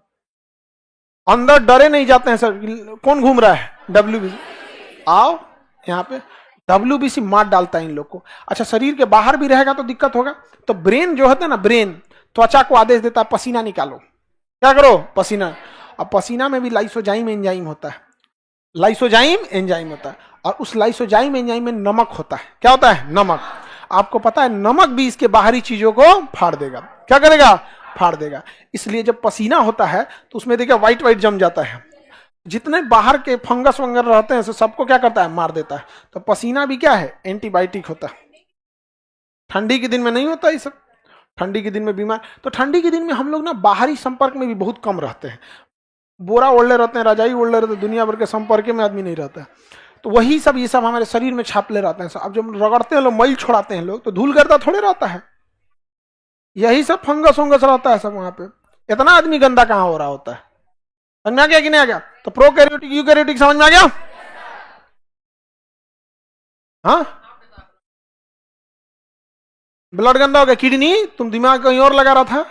अंदर डरे नहीं जाते हैं सर। कौन घूम रहा है? WBC। आओ यहाँ पे, WBC मार डालता है इन लोग को। अच्छा, शरीर के बाहर भी रहेगा तो दिक्कत होगा। तो ब्रेन जो होता है ना, ब्रेन त्वचा को आदेश देता है पसीना निकालो, क्या करो? पसीना। अब पसीना में भी लाइसोजाइम एंजाइम होता है, लाइसोजाइम एंजाइम होता है, और उस लाइसोजाइम एंजाइम में नमक होता है। क्या होता है? नमक। आपको पता है नमक भी इसके बाहरी चीजों को फाड़ देगा। क्या करेगा? फाड़ देगा। इसलिए जब पसीना होता है तो उसमें देखिए व्हाइट व्हाइट जम जाता है, जितने बाहर के फंगस वंगर रहते हैं सबको क्या करता है? मार देता है। तो पसीना भी क्या है? एंटीबायोटिक होता है। ठंडी के दिन में नहीं होता ये सब, ठंडी के दिन में बीमार। तो ठंडी के दिन में हम लोग ना बाहरी संपर्क में भी बहुत कम रहते हैं, बोरा ओढ़ले रहते हैं, रजाई ओढ़ले रहते हैं, दुनिया भर के संपर्क में आदमी नहीं रहता है। तो वही सब ये सब हमारे शरीर में छापले रहते हैं। अब जब रगड़ते हैं लोग, मैल छोड़ाते हैं लोग, तो धूल गर्दा थोड़े रहता है, यही सब फंगस वंगस रहता है सब वहां पे। इतना आदमी गंदा कहाँ हो रहा होता है? समझ में आ गया कि नहीं आ गया? तो प्रोकैरियोटिक यूकैरियोटिक समझ में आ गया? हाँ, ब्लड गंदा हो गया, किडनी, तुम दिमाग कहीं और लगा रहा था,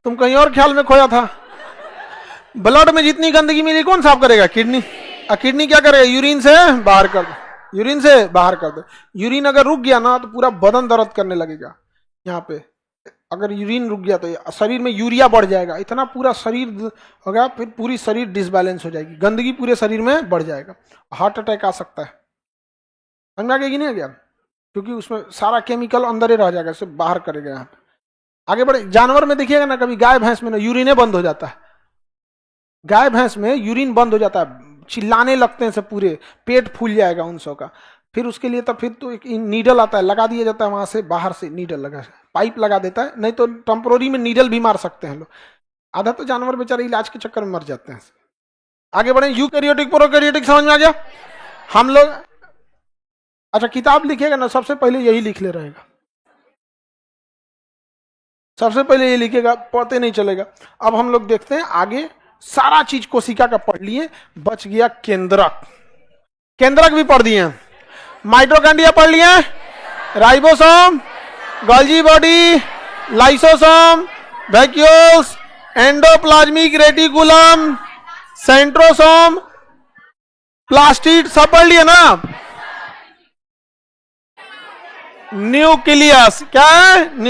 तुम कहीं और ख्याल में खोया था। ब्लड में जितनी गंदगी मिली कौन साफ करेगा? किडनी। किडनी क्या करेगा? यूरिन से बाहर कर दो, यूरिन से बाहर कर दो। यूरिन अगर रुक गया ना तो पूरा बदन दर्द करने लगेगा। यहाँ पे अगर यूरिन रुक गया तो शरीर में यूरिया बढ़ जाएगा, इतना पूरा शरीर होगा, फिर पूरी शरीर डिसबैलेंस हो जाएगी, गंदगी पूरे शरीर में बढ़ जाएगा, हार्ट अटैक आ सकता है। समझ में आ गया कि नहीं आ गया? क्योंकि उसमें सारा केमिकल अंदर ही रह जाएगा, सिर्फ बाहर करेगा। यहाँ पे आगे बढ़े, जानवर में देखिएगा ना, कभी गाय भैंस में ना यूरिन बंद हो जाता है, गाय भैंस में यूरिन बंद हो जाता है, चिल्लाने लगते हैं सब, पूरे पेट फूल जाएगा उन सब का। फिर उसके लिए तो फिर तो एक नीडल आता है, लगा दिया जाता है, वहां से बाहर से नीडल लगा, पाइप लगा देता है, नहीं तो टेम्पोररी में नीडल भी मार सकते हैं लोग। आधा तो जानवर बेचारे इलाज के चक्कर में मर जाते हैं। आगे बढ़े, यूकैरियोटिक प्रोकैरियोटिक समझ में आ गया? हम लोग, अच्छा किताब लिखेगा ना, सबसे पहले यही लिख ले रहेगा, सबसे पहले ये लिखेगा, पढ़ते नहीं चलेगा। अब हम लोग देखते हैं आगे, सारा चीज कोशिका का पढ़ लिए, बच गया केंद्रक। केंद्रक भी पढ़ दिए, माइटोकॉन्ड्रिया पढ़ लिए, ribosome, Golgi body, lysosome, vacuoles, endoplasmic reticulum, centrosome, plastid, सब पढ़ लिए ना। न्यूक्लियस क्या है?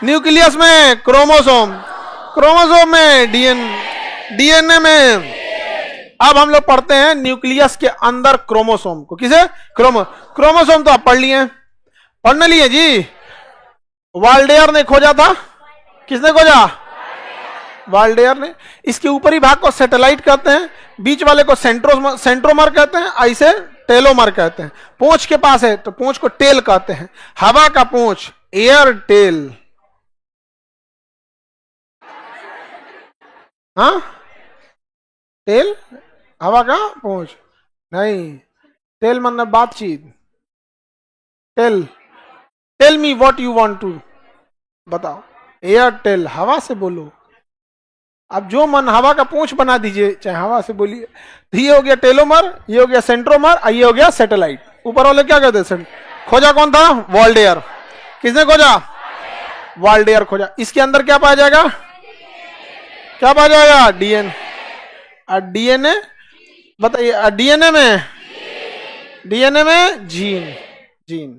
न्यूक्लियस में क्रोमोसोम, क्रोमोसोम में डीएनए में। अब हम लोग पढ़ते हैं न्यूक्लियस के अंदर क्रोमोसोम को। किसे? क्रोमोसोम तो आप पढ़ लिए, पढ़ने लिए जी। वाल्डेयर ने खोजा था, किसने खोजा? वाल्डेयर ने। इसके ऊपरी भाग को सैटेलाइट कहते हैं, बीच वाले को सेंट्रोमर कहते हैं, ऐसे टेलोमर कहते हैं। पूंछ के पास है तो पूंछ को टेल कहते हैं, हवा का पूंछ, एयर टेल। हाँ, टेल हवा का पूंछ नहीं, टेल मतलब बातचीत। Tell me what you want to, बताओ। एयर टेल, हवा से बोलो। अब जो मन, हवा का पूंछ बना दीजिए, चाहे हवा से बोलिए। तो ये हो गया टेलोमर, ये हो गया सेंट्रोमर, ये हो गया सैटेलाइट। ऊपर वाले क्या कहते हैं? खोजा कौन था? वाल्डेयर। किसने खोजा? वाल्डेयर खोजा। इसके अंदर क्या पाया जाएगा? क्या पाया जाएगा? डीएनए। डीएनए बताइए, डीएनए में जीन।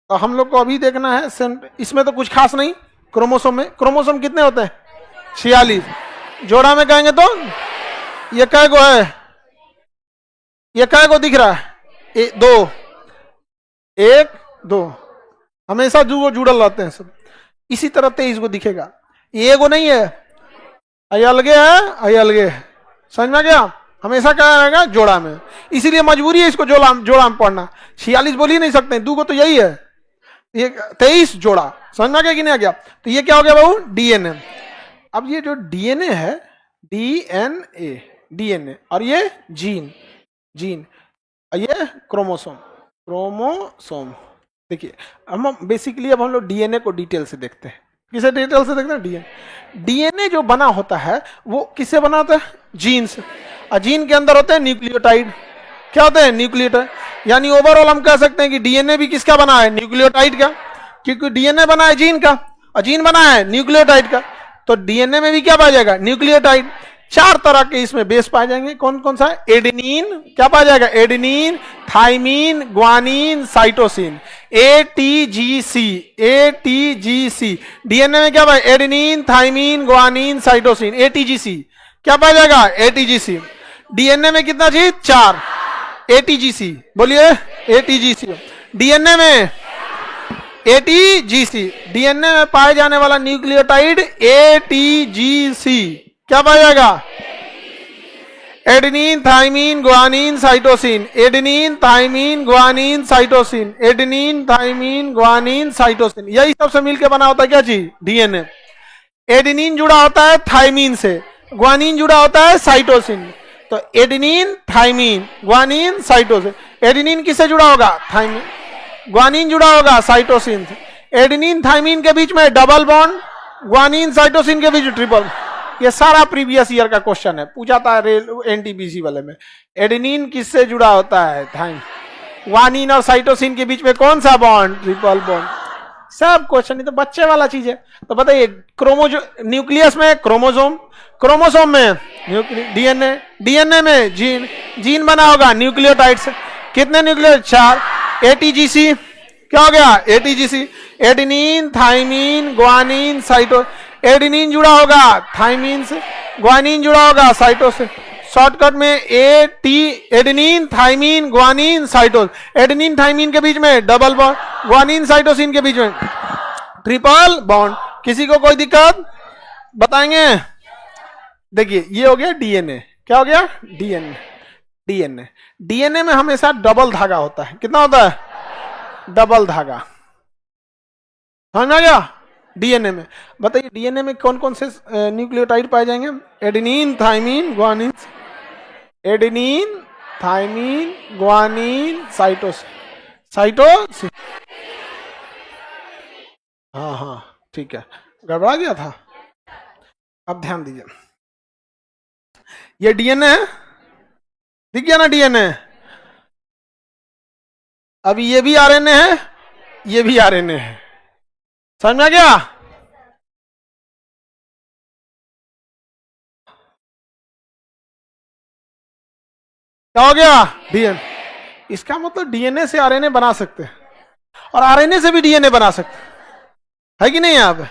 तो हम लोग को अभी देखना है, इसमें तो कुछ खास नहीं। क्रोमोसोम में, क्रोमोसोम कितने होते हैं? 46। जोड़ा में कहेंगे तो ये कै गो है? ये कै गो दिख रहा है? 2, 1, 2, हमेशा जो जुड़ल रहते हैं सब। इसी तरह 23 को दिखेगा, ये एगो नहीं है, अलगे है, अलगे है। समझ में गया? हमेशा क्या रहेगा? जोड़ा में। इसीलिए मजबूरी है इसको जोड़ा में पढ़ना। 46 बोल ही नहीं सकते, 2 को तो यही है, ये 23 जोड़ा। समझ में गया कि नहीं आ गया? तो ये क्या हो गया बाबू? डीएनए। अब ये जो डीएनए है, डीएनए, और ये जीन, और ये क्रोमोसोम। देखिए हम बेसिकली अब हम लोग डीएनए को डिटेल से देखते हैं। किसे डिटेल से देखते हैं? डीएनए। डीएनए जो बना होता है वो किससे बना होता है? जीन से। और जीन के अंदर होते हैं न्यूक्लियोटाइड। क्या होते हैं? न्यूक्लियोटाइड। यानी ओवरऑल हम कह सकते हैं कि डीएनए भी किसका बना है? न्यूक्लियोटाइड का, क्योंकि डीएनए बना है जीन का और जीन बना है न्यूक्लियोटाइड का। तो डीएनए में भी क्या पाया जाएगा? न्यूक्लियोटाइड। 4 तरह के इसमें बेस पाए जाएंगे। कौन कौन सा है? एडेनिन, क्या पाया जाएगा? Adenine, thymine, guanine, cytosine, ATGC. ATGC DNA में क्या पाया? Adenine, thymine, guanine, cytosine, ATGC. क्या पाया जाएगा? एटीजीसी। डीएनए में कितना चीज? 4 एटीजीसी। बोलिए एटीजीसी। डीएनए में एटीजीसी, डीएनए में पाए जाने वाला न्यूक्लियोटाइड एटीजीसी। क्या पाया जाएगा? Adenine, thymine, guanine, cytosine. Adenine, thymine, guanine, cytosine. Adenine, thymine, guanine, cytosine. यही सबसे मिलकर बना होता है क्या चीज? डीएनए। एडेनिन जुड़ा होता है थाइमीन से, ग्वानिन जुड़ा होता है साइटोसिन। तो adenine, thymine, guanine, cytosine. Adenine किससे जुड़ा होगा? थाइमीन। ग्वानिन जुड़ा होगा साइटोसिन से। एडेनिन थाइमीन के बीच में डबल बॉन्ड, ग्वानिन साइटोसिन के बीच ट्रिपल। ये सारा प्रीवियस ईयर का क्वेश्चन है, पूछा था एनटीपीसी वाले में। एडेनिन किससे जुड़ा होता है? थाइमीन। ग्वानिन और साइटोसिन के बीच में कौन सा बॉन्ड? Triple bond. सब क्वेश्चन, ये तो बच्चे वाला चीज है। तो बताइए न्यूक्लियस में क्रोमोसोम, क्रोमोसोम में डीएनए, डीएनए में जीन, जीन बना होगा न्यूक्लियोटाइड से। कितने न्यूक्लियोटाइड? 4। एटीजीसी क्या हो गया? ATGC. Adenine, thymine, guanine, cyto. Adenine जुड़ा होगा थाइमीन से, ग्वानिन जुड़ा होगा साइटो से। शॉर्टकट में adenine, thymine, guanine, cytosine. Adenine thymine के बीच में डबल बॉन्ड, ग्वानिन साइटोसिन के बीच में ट्रिपल बॉन्ड। किसी को कोई दिक्कत? बताएंगे। देखिए ये हो गया डीएनए। क्या हो गया? डीएनए। डीएनए, डीएनए में हमेशा डबल धागा होता है। कितना होता है? डबल धागा। समझ में आ गया? डीएनए में बताइए, डीएनए में कौन कौन से न्यूक्लियोटाइड पाए जाएंगे? Adenine, thymine, guanine. Adenine, thymine, guanine, cytosine. Cytosine. हाँ हाँ ठीक है, गड़बड़ा गया था। अब ध्यान दीजिए, ये डीएनए है, दिख गया ना डीएनए। अभी ये भी आरएनए है, ये भी आरएनए है। समझ में आ गया? क्या हो गया? डीएनए। इसका मतलब डीएनए से आरएनए बना सकते हैं और आरएनए से भी डीएनए बना सकते हैं, है कि नहीं? आप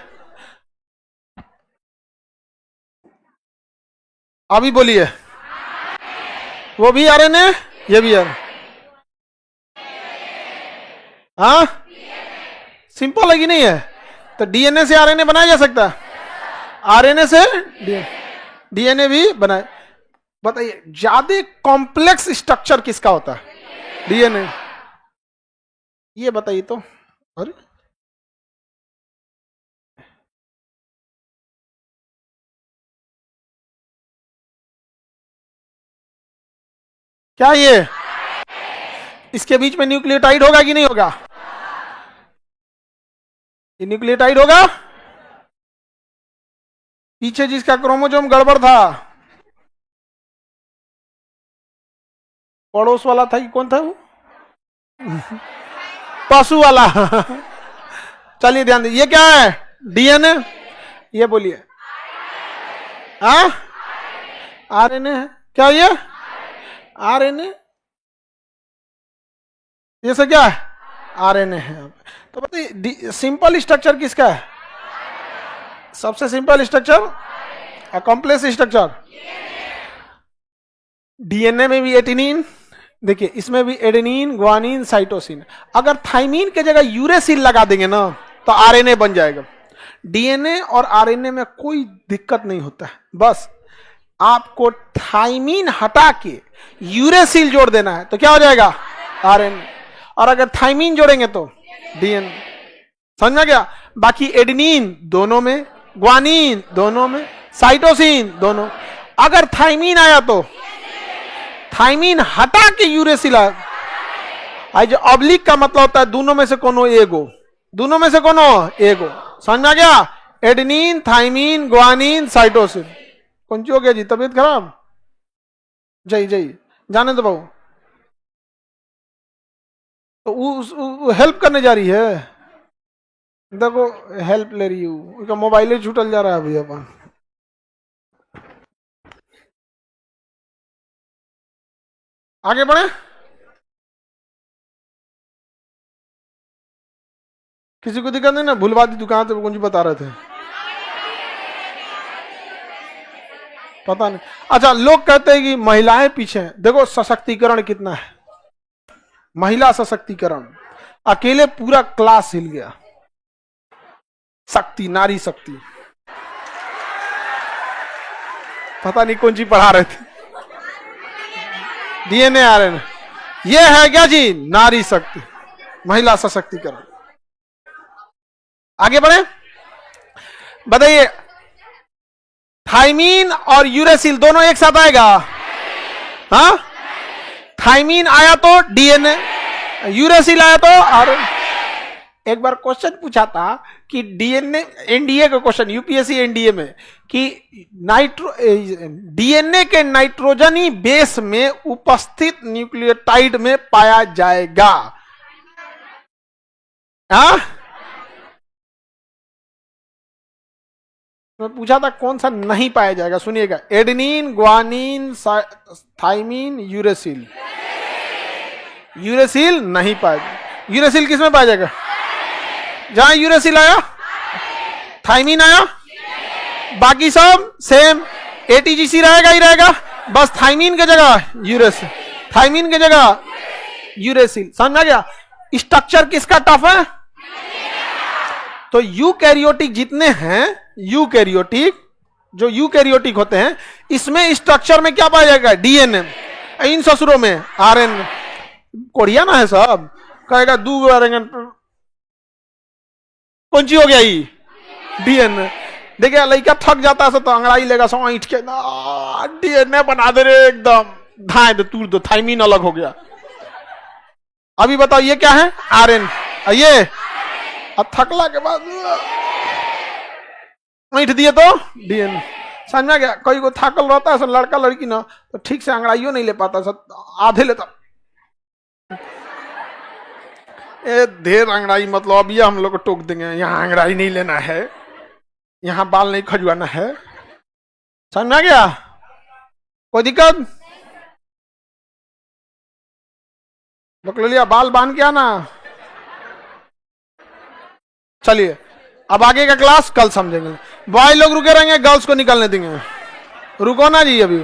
अभी बोलिए, वो भी आरएनए, ये भी आरएनए। हाँ सिंपल है कि नहीं है? तो डीएनए से आरएनए बनाया जा सकता है, आरएनए से डीएनए भी बनाए। बताइए ज्यादा कॉम्प्लेक्स स्ट्रक्चर किसका होता है? डीएनए। ये बताइए तो। अरे क्या ये इसके बीच में न्यूक्लियोटाइड होगा कि नहीं होगा? ये न्यूक्लियोटाइड होगा। पीछे जिसका क्रोमोसोम गड़बड़ था, पड़ोस वाला था कि कौन था वो? पशु वाला। चलिए ध्यान दीजिए, ये क्या है? डीएनए। ये बोलिए, हाँ आरएनए है। क्या ये? आरएनए। ये सब क्या है? आरएनए है। तो बताइए सिंपल स्ट्रक्चर किसका है? सबसे simple structure, complex structure DNA में भी एडेनिन, देखिए इसमें भी एडेनिन, ग्वानिन, साइटोसिन। अगर थाइमीन के जगह यूरेसिल लगा देंगे ना तो आरएनए बन जाएगा। डीएनए और आरएनए में कोई दिक्कत नहीं होता है, बस आपको थाइमीन हटा के यूरेसिल जोड़ देना है तो क्या हो जाएगा? आरएनए। और अगर थाइमीन जोड़ेंगे तो डीएनए। समझ में गया? बाकी एडेनिन दोनों में, ग्वानिन दोनों में, साइटोसिन दोनों। अगर थाइमीन आया तो थाइमीन हटा के यूरेसिल आया, आज जो ऑब्लिक का मतलब होता है दोनों में से कोनो एगो, दोनों में से कोनो एगो। समझ में आ गया? Adenine, thymine, guanine, cytosine. कौन सी हो गया जी? तबीयत खराब? जय जय जाने दो बाबू। तो हेल्प करने जा रही है, देखो हेल्प ले रही हूँ, उसका मोबाइल ही छूटल जा रहा है भैया अपन। आगे बढ़े। किसी को दिक्कत नहीं ना? भूलवा दी दुकान से कौन सी बता रहे थे, पता नहीं। अच्छा, लोग कहते हैं कि महिलाएं पीछे हैं। देखो सशक्तिकरण कितना है, महिला सशक्तिकरण, अकेले पूरा क्लास हिल गया। शक्ति, नारी शक्ति, पता नहीं कौन सी पढ़ा रहे थे, डीएनए आ रहे, ये है क्या जी? नारी शक्ति, महिला सशक्तिकरण। आगे बढ़े, बताइए थाइमीन और यूरेसिल दोनों एक साथ आएगा? हाँ, थाइमीन आया तो डीएनए, यूरेसिल आया तो और एक बार क्वेश्चन पूछा था कि डीएनए, एनडीए का क्वेश्चन यूपीएससी एनडीए में, कि डीएनए के नाइट्रोजनी बेस में उपस्थित न्यूक्लियोटाइड में पाया जाएगा। हाँ, मैं पूछा था कौन सा नहीं पाया जाएगा, सुनिएगा, adenine, guanine, thymine, uracil. Uracil नहीं पाया। यूरेसिल किस में पाया जाएगा? जहां यूरेसिल आया, थाइमीन आया, बाकी सब सेम, एटीजीसी रहेगा ही रहेगा, बस थाइमीन की जगह यूरेसिल, थाइमीन की जगह यूरेसिल। समझ में आ गया? स्ट्रक्चर किसका टफ है? तो यूकैरियोटिक जितने हैं, यूकैरियोटिक, जो यूकैरियोटिक होते हैं, इसमें स्ट्रक्चर में क्या पाया जाएगा? डीएनए। इन ससुरों में आरएनए। कोरिया ना है सब, कहेगा दू कौन सी हो गया? ही डीएनए। देखिए लड़का थक जाता है तो अंगड़ाई लेगा, सो ईट के डीएनए बना दे रे एकदम, धाए दे तूर दो, थाइमीन अलग हो गया। अभी बताओ ये क्या है? आरएनए। ये अब थकला के बाद ईट दिए तो डीएनए। समझ में आ गया? कोई को थकल रहता है, लड़का लड़की ना तो ठीक से अंगड़ाइयों नहीं ले पाता, सब आधे लेता। ढेर अंगड़ाई मतलब अब ये हम लोग को टोक देंगे, यहाँ अंगड़ाई नहीं लेना है, यहाँ बाल नहीं खजुआना है। समझ में आ गया? कोई दिक्कत? लिया बाल बांध के आना। चलिए अब आगे का क्लास कल समझेंगे। बॉय लोग रुके रहेंगे, गर्ल्स को निकलने देंगे। रुको ना जी अभी।